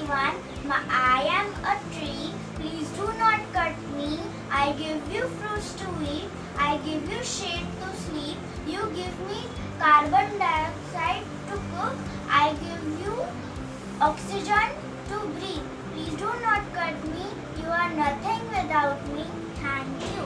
everyone. I am a tree. Please do not cut me. I give you fruits to eat. I give you shade to sleep. You give me carbon dioxide to cook. I give you oxygen to breathe. Please do not cut me. You are nothing without me. Thank you.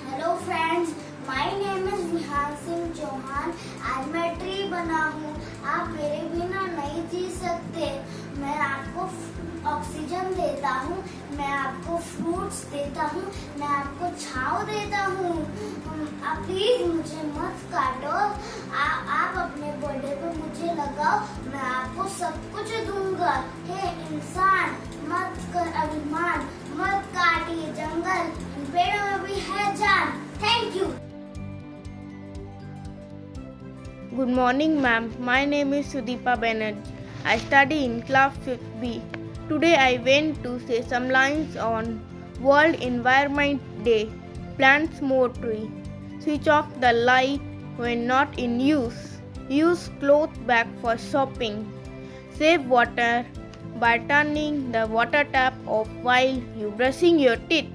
Hello friends, my name is Vihar Singh Chauhan. आज मैं tree बना हूँ। आप मेरे बिना नहीं जी सकते। मैं आपको ऑक्सीजन देता हूँ, मैं आपको फ्रूट्स देता हूँ, मैं आपको छांव देता हूँ। आप प्लीज मुझे मत काटो। आप अपने बर्थडे पे मुझे लगाओ, मैं आपको सब कुछ दूंगा। हे इंसान, मत कर अभिमान, मत काटिए जंगल, पेड़ों में भी है जान। Thank you. Good morning, ma'am. My name is Sudeepa Banerjee. I study in class 5B. Today I went to say some lines on World Environment Day. Plant more tree. Switch off the light when not in use. Use cloth bag for shopping. Save water by turning the water tap off while you brushing your teeth.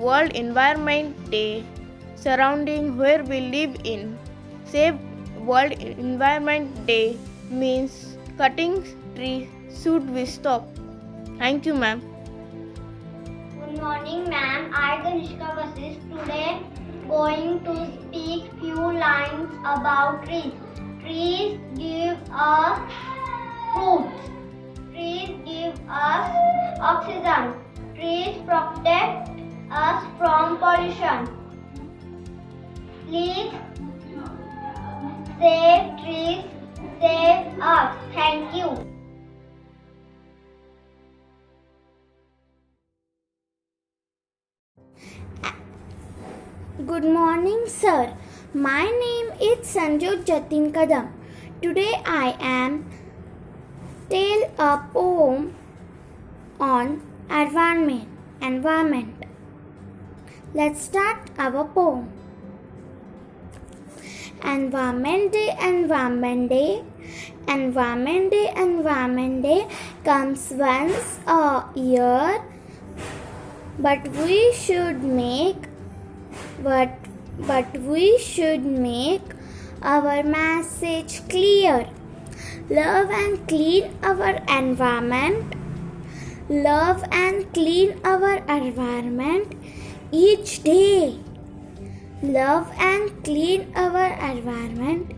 World Environment Day surrounding where we live in. Save World Environment Day means cutting trees should we stop. Thank you, ma'am. Good morning, ma'am. I, Kanishka Vasist, today going to speak few lines about trees. Trees give us fruits. Trees give us oxygen. Trees protect us from pollution. Please save trees, save us. Thank you. Good morning, sir. My name is Sanjot Jatin Kadam. Today I am tell a poem on environment. Let's start our poem. Environment Day, Environment Day, Environment Day, Environment Day comes once a year, but we should make our message clear. Love and clean our environment. Love and clean our environment each day. Love and clean our environment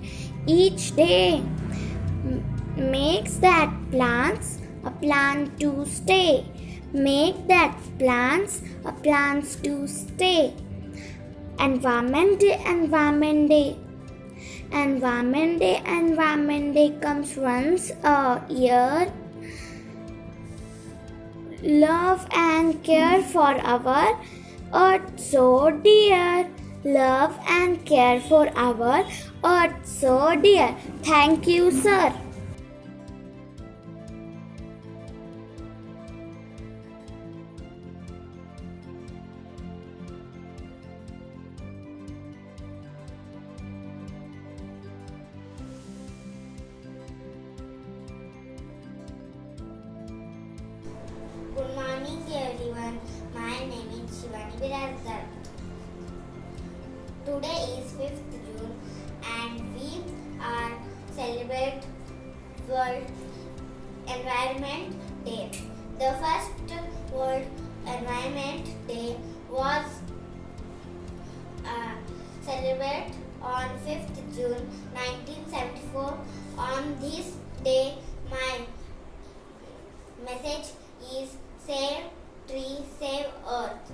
each day. Makes that plants a plant to stay. Make that plants a plants to stay. Environment Day, Environment Day. Environment Day, Environment Day comes once a year. Love and care for our earth so dear. Love and care for our earth so dear. Thank you, sir. Good morning, everyone. My name is Shivani Birazar. Today is 5th June and we are celebrate World Environment Day. The first World Environment Day was celebrated on 5th June 1974. On this day, my message is save tree, save earth.